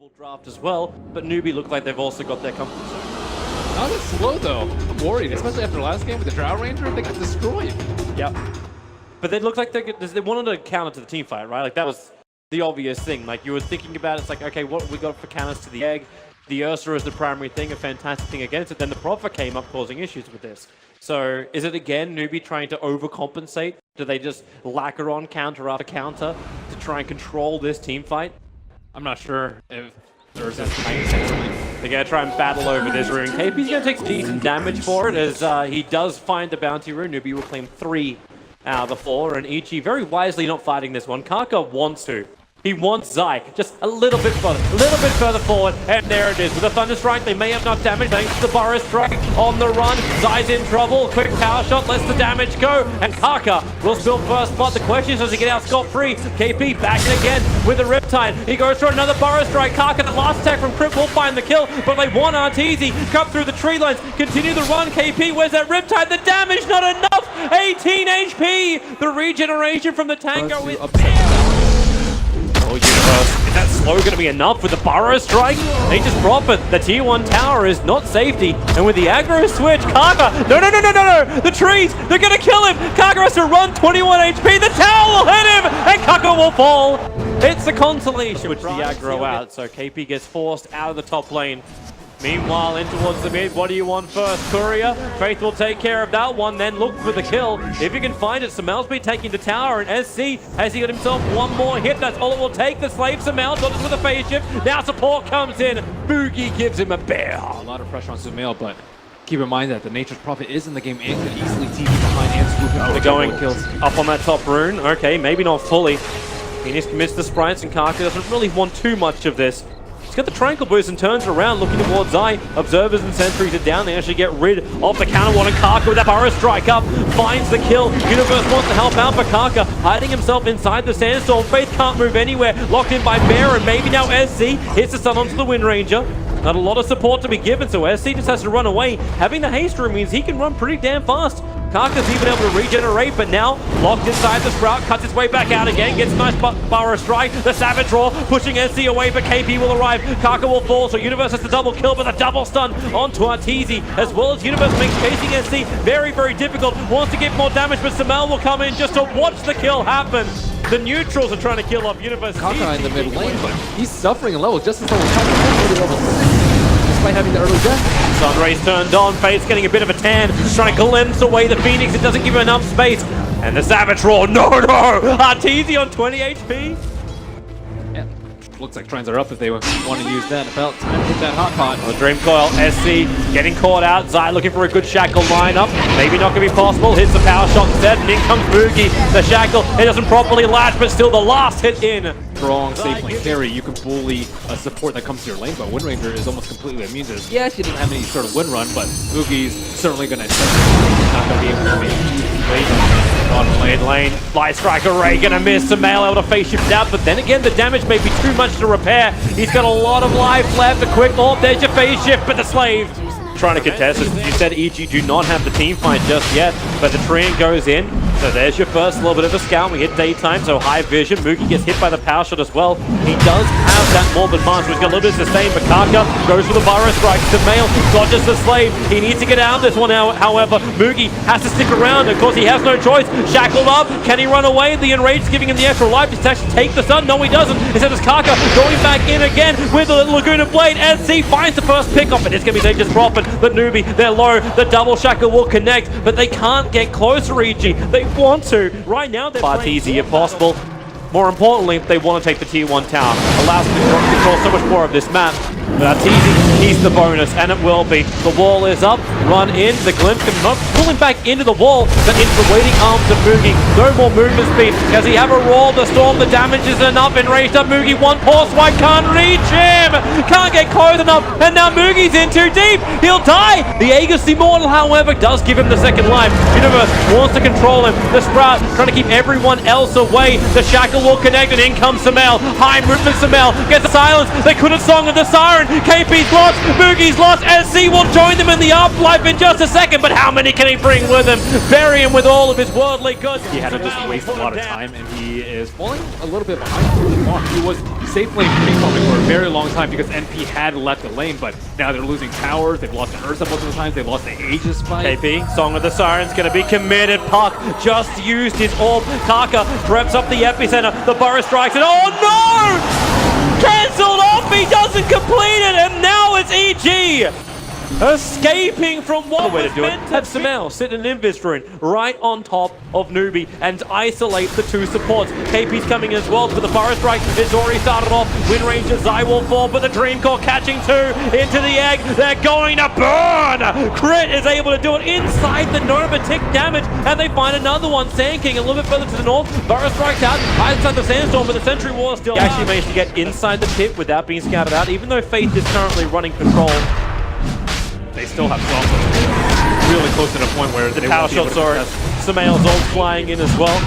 full draft as well, but NewBee look like they've also got their comfort zone. Not as slow though. I'm worried, especially after last game with the Drow Ranger, they got destroyed. Yep. But they look like they wanted to counter to the team fight, right? Like that was the obvious thing. Like you were thinking about it, it's like, okay, what have we got for counters to the egg? The Ursa is the primary thing, a fantastic thing against it. Then the Prophet came up causing issues with this. So is it again NewBee trying to overcompensate? Do they just lacquer on counter after counter to try and control this team fight? I'm not sure if there's a something. They're going to try and battle over this rune. KP's going to take decent damage for it as he does find the bounty rune. NewBee will claim 3 out of the 4, and Ichi very wisely not fighting this one. Kaka wants to. He wants Zai just a little bit further forward, and there it is. With a Thunder Strike, they may have enough damage thanks to the Burrow Strike on the run. Zai's in trouble. Quick power shot lets the damage go, and Kaka will still first spot. The question is, does he get out scot-free? KP back in again with the Riptide. He goes for another Burrow Strike. Kaka, the last attack from Crypt, will find the kill, but they want Arteezy. Cut through the tree lines, continue the run. KP, where's that Riptide? The damage not enough. 18 HP. The regeneration from the Tango is Oh, Universe, is that slow going to be enough with the Burrow Strike? They just drop it. The tier 1 tower is not safety. And with the aggro switch, Kaka, no! The trees, they're going to kill him. Kaka has to run 21 HP. The tower will hit him, and Kaka will fall. It's a consolation, which the aggro out. So KP gets forced out of the top lane. Meanwhile, in towards the mid, what do you want first? Courier, Faith will take care of that one, then look for the kill. If you can find it, Samel's been taking the tower, and SC, has he got himself one more hit? That's all it will take. The slave Samel, dodges with a phase shift. Now support comes in. Boogie gives him a bear. A lot of pressure on Samel, but keep in mind that the Nature's Prophet is in the game and can easily TP behind and swoop him. They're going kills up on that top rune. Okay, maybe not fully. Phoenix commits the sprites, and Kaka doesn't really want too much of this. Got the Tranquil Boost and turns around, looking towards Zai. Observers and sentries are down. They actually get rid of the counter one, and Kaka with that Burrow Strike up finds the kill. Universe wants to help out, but Kaka hiding himself inside the sandstorm. Faith can't move anywhere, locked in by Bear, and maybe now SC hits the stun onto the Wind Ranger. Not a lot of support to be given, so SC just has to run away. Having the haste room means he can run pretty damn fast. Kaka's even able to regenerate, but now locked inside the Sprout, cuts its way back out again, gets a nice Burrow Strike. The Savage Roar pushing SC away, but KP will arrive. Kaka will fall, so Universe has to double kill, but the double stun onto Arteezy, as well as Universe makes chasing SC very, very difficult. Wants to get more damage, but Samel will come in just to watch the kill happen. The neutrals are trying to kill off Universe. Kaka in the mid lane, but he's suffering a level just as level 5 level 6. Despite having the early death. Sunray's turned on, Fate's getting a bit of a tan, trying to glimpse away the Phoenix. It doesn't give him enough space. And the Savage Roar, no! Arteezy on 20 HP. Yeah, looks like trends are up if they want to use that. About time to hit that hot pot. Well, Dream Coil, SC getting caught out. Zai looking for a good Shackle lineup. Maybe not going to be possible. Hits the power shot instead, and in comes Boogie. The Shackle, it doesn't properly latch, but still the last hit in. Strong, safe lane carry, you can bully a support that comes to your lane, but Wind Ranger is almost completely immune to this. Yeah, she doesn't have any sort of wind run, but Boogie's certainly going to not going to be able to make on mid lane. Fly Striker Ray gonna miss. Samel able to face shift out, but then again the damage may be too much to repair. He's got a lot of life left. A quick orb, there's your phase shift, but the slave trying to contest it. You said EG do not have the team fight just yet, but the Treant goes in. So there's your first little bit of a scout. We hit daytime, so high vision. Mookie gets hit by the power shot as well. He does have that morbid advantage. He's got a little bit of sustain, but Kaka goes for the Burrow Strike. Samel dodges the slave. He needs to get out of this one now. However, Mookie has to stick around. Of course, he has no choice. Shackled up. Can he run away? The Enraged giving him the extra life to actually take the stun. No, he doesn't. Instead, it's Kaka going back in again with the Laguna Blade. SC finds the first pickup, and it's going to be they just drop it. The NewBee, they're low. The double Shackle will connect, but they can't get closer, EG. They want to. Right now, they're easy if possible. More importantly, they want to take the tier 1 tower. Allows them to control so much more of this map. But that's easy. He's the bonus, and it will be. The wall is up. Run in. The glimpse can not pull him back into the wall, but into the waiting arms of Moogie. No more movement speed. Does he have a roll? The storm, the damage is enough. Enraged up Moogie. One poor swipe. Can't reach him. Can't get close enough. And now Moogie's in too deep. He'll die. The Aegis Immortal, however, does give him the second life. Universe wants to control him. The Sprout trying to keep everyone else away. The Shackle will connect, and in comes Samel. High movement Samel gets the silence. They couldn't song of the siren. Siren. KP's lost, Moogie's lost. SC will join them in the afterlife in just a second, but how many can he bring with him? Bury him with all of his worldly goods. He had to just waste a lot of time, and he is falling a little bit behind the mark. He was safe lane pre-farming for a very long time because NP had left the lane, but now they're losing towers. They've lost to Ursa multiple times. They've lost the Aegis fight. KP, Song of the Siren's going to be committed. Puck just used his orb. Kaka preps up the epicenter. The burrow strikes it. Oh no! Cancelled off. He doesn't complete it, and now it's EG. Escaping from what was meant to have Samel sit in an invis rune right on top of NewBee and isolate the two supports. KP's coming as well, but the Burrow Strike is already started off. Wind Ranger, Zai will fall, but the Dream Core catching two into the egg. They're going to burn! Crit is able to do it inside the Nova, tick damage, and they find another one. Sand King a little bit further to the north. Burrow Strikes out, hides inside the Sandstorm, but the Sentry Wall still. He actually managed to get inside the pit without being scouted out, even though Faith is currently running control. They still have Salsa really close to the point where the power shots are Samael's ult flying in as well.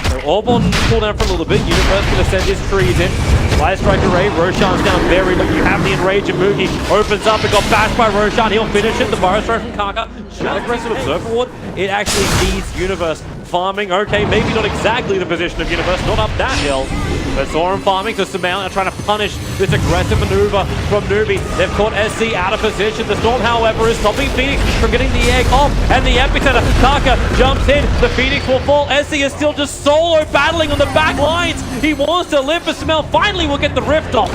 So Orb-on cooldown for a little bit. Universe going to send his trees in. Light Strike Array, Roshan's down very low. You have the Enrage and Moogie opens up and got bashed by Roshan. He'll finish it. The Burrow Strike from Kaka. Just aggressive Observer Ward. It actually feeds Universe. Farming, okay, maybe not exactly the position of Universe, not up that hill. But saw him farming, so Samel trying to punish this aggressive maneuver from NewBee. They've caught SC out of position. The Storm, however, is stopping Phoenix from getting the egg off. And the epicenter, Kaka jumps in. The Phoenix will fall. SC is still just solo battling on the back lines. He wants to live, but Samel finally will get the rift off.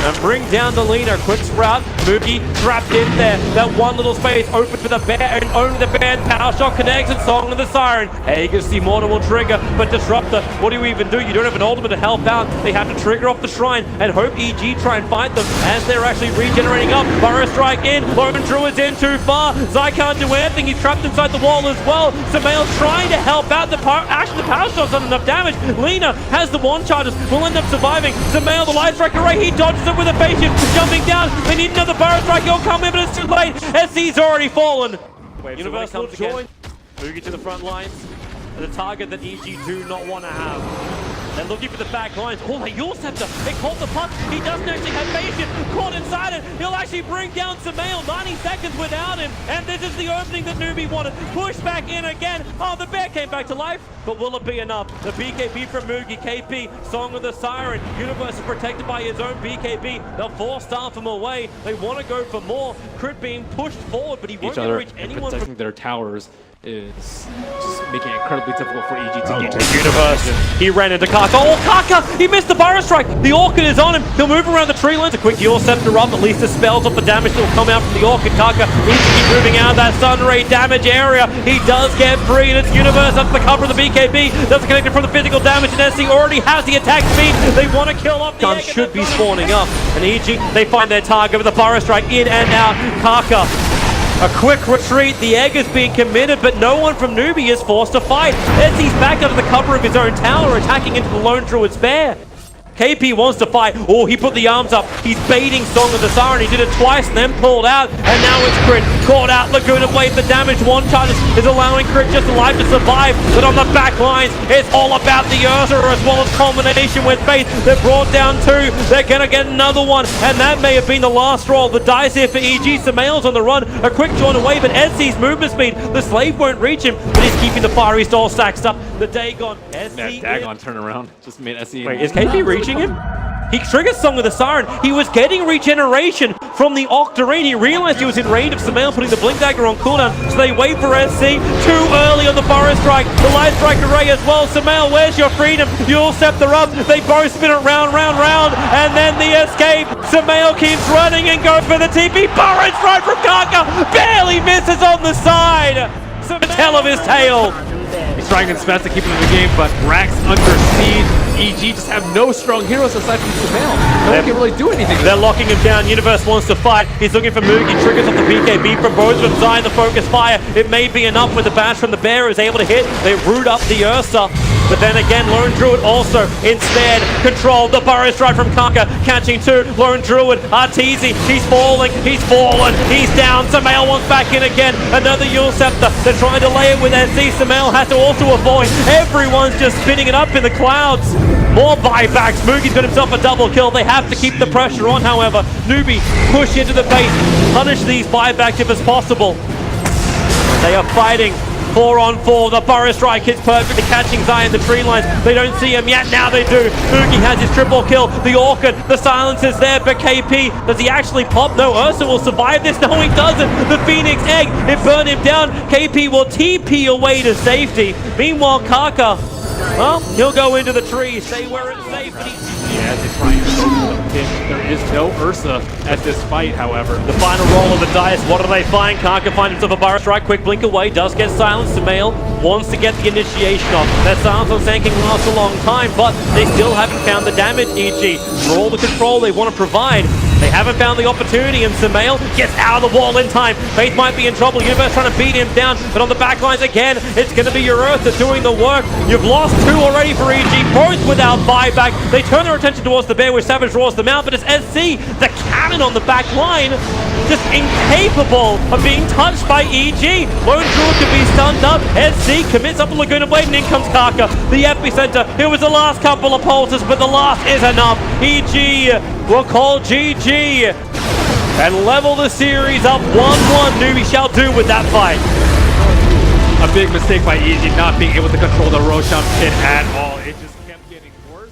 And bring down the leaner. Quick sprout. Moogie trapped in there. That one little space open for the bear, and only the bear. Power shot connects, and Song of the Siren. Aegis Immortal will trigger, but Disruptor, what do you even do? You don't have an ultimate to help out. They have to trigger off the shrine and hope EG try and fight them as they're actually regenerating up. Burrow Strike in. Lone Druid's in too far. Zai can't do anything. He's trapped inside the wall as well. Samael's trying to help out. Actually, the power shot's not enough damage. Lena has the wand charges. Will end up surviving. Samael, the Light Strike Array, he dodges it with a face shift. Jumping down. They need another Burrow Strike. He'll come in, but it's too late. SC's already fallen. Universe will join. Moogie to the front lines. The target that EG do not want to have. They're looking for the back lines. Oh, they Scepter. They caught the puck. He doesn't actually have patience. Caught inside it. He'll actually bring down Samael. 90 seconds without him. And this is the opening that NewBee wanted. Push back in again. Oh, the bear came back to life. But will it be enough? The BKB from Moogie. KP. Song of the Siren. Universe is protected by his own BKB. They'll four-star him away. They want to go for more. Crit being pushed forward, but he won't be able to reach anyone. Protecting their towers is just making it incredibly difficult for EG to get to the Universe. He ran into Kaka. Oh, Kaka! He missed the Burrow Strike. The Orchid is on him. He'll move around the tree lines. A quick Scepter up. At least dispels off the damage that will come out from the Orchid. Kaka needs to keep moving out of that Sun Ray damage area. He does get free, and it's Universe up to the cover of the BKB. Doesn't connect it from the physical damage, and SC already has the attack speed. They want to kill off the gun. Should be spawning up. And EG, they find their target with the Burrow Strike in and out. Kaka. A quick retreat, the egg is being committed, but no one from NewBee is forced to fight. He's back under the cover of his own tower, attacking into the Lone Druid's bear. KP wants to fight. Oh, he put the arms up. He's baiting Song of the Siren. He did it twice and then pulled out. And now it's Crit. Caught out. Laguna Blade the damage. One charge is allowing Crit just alive to survive. But on the back lines, it's all about the Ursa as well as combination with Faith. They're brought down two. They're going to get another one. And that may have been the last roll. The dice here for EG. Samael's on the run. A quick join away, but SC's movement speed. The Slave won't reach him, but he's keeping the Fiery Stall stacked up. The Dagon. SC. That Dagon turnaround just made SC. Wait, is KP reaching him? He triggers Song of the Siren. He was getting regeneration from the Octarine. He realized he was in range of Samael putting the Blink Dagger on cooldown, so they wait for SC. Too early on the Burrow Strike. The Light Strike Array as well. Samael, where's your freedom? You'll Scepter up. They both spin it round, and then the escape. Samael keeps running and goes for the TP. Burrow Strike from Kaka. Barely misses on the side. The tail of his tail. He's trying his best to keep him in the game, but Rax under siege. EG just have no strong heroes aside from Samael. No one can really do anything. They're locking him down. Universe wants to fight. He's looking for Moogie. Triggers off the BKB from both of them. Zai the focus fire. It may be enough with the bash from the bear is able to hit. They root up the Ursa. But then again, Lone Druid also instead controlled the Burrow Strike from Kaka. Catching two. Lone Druid. Arteezy. He's falling. He's fallen. He's down. Samael wants back in again. Another Scepter. They're trying to lay it with SC. Samael has to also avoid. Everyone's just spinning it up in the clouds. More buybacks. Moogie's got himself a double kill. They have to keep the pressure on, however. NewBee push into the base. Punish these buybacks if it's possible. They are fighting 4-on-4. The Burrow Strike hits perfectly, catching Zion the tree lines. They don't see him yet. Now they do. Moogie has his triple kill. The Orchid, the silence is there, but KP, does he actually pop? No, Ursa will survive this. No, he doesn't. The Phoenix Egg, it burned him down. KP will TP away to safety. Meanwhile, Kaka, well, he'll go into the tree, stay where it's safe. Yeah, they try and focus on him. There is no Ursa at this fight, however. The final roll of the dice, what do they find? Kaka finds himself a Burrow Strike, quick blink away, does get silenced. Sumail wants to get the initiation off. That silence on Sand King lasts a long time, but they still haven't found the damage, EG. For all the control they want to provide, they haven't found the opportunity, and Sumail gets out of the wall in time. Faith might be in trouble. Universe trying to beat him down, but on the back lines again, it's going to be your Earth that's doing the work. You've lost 2 already for EG, both without buyback. They turn their attention towards the bear where Savage draws them out, but it's SC, the cannon on the back line, just incapable of being touched by EG. Lone Druid can be stunned up. SC commits up a Laguna Blade, and in comes Kaka, the epicenter. It was the last couple of pulses, but the last is enough. EG will call GG and level the series up 1-1. NewBee shall do with that fight. A big mistake by EG not being able to control the Roshan pit at all. It just kept getting worse.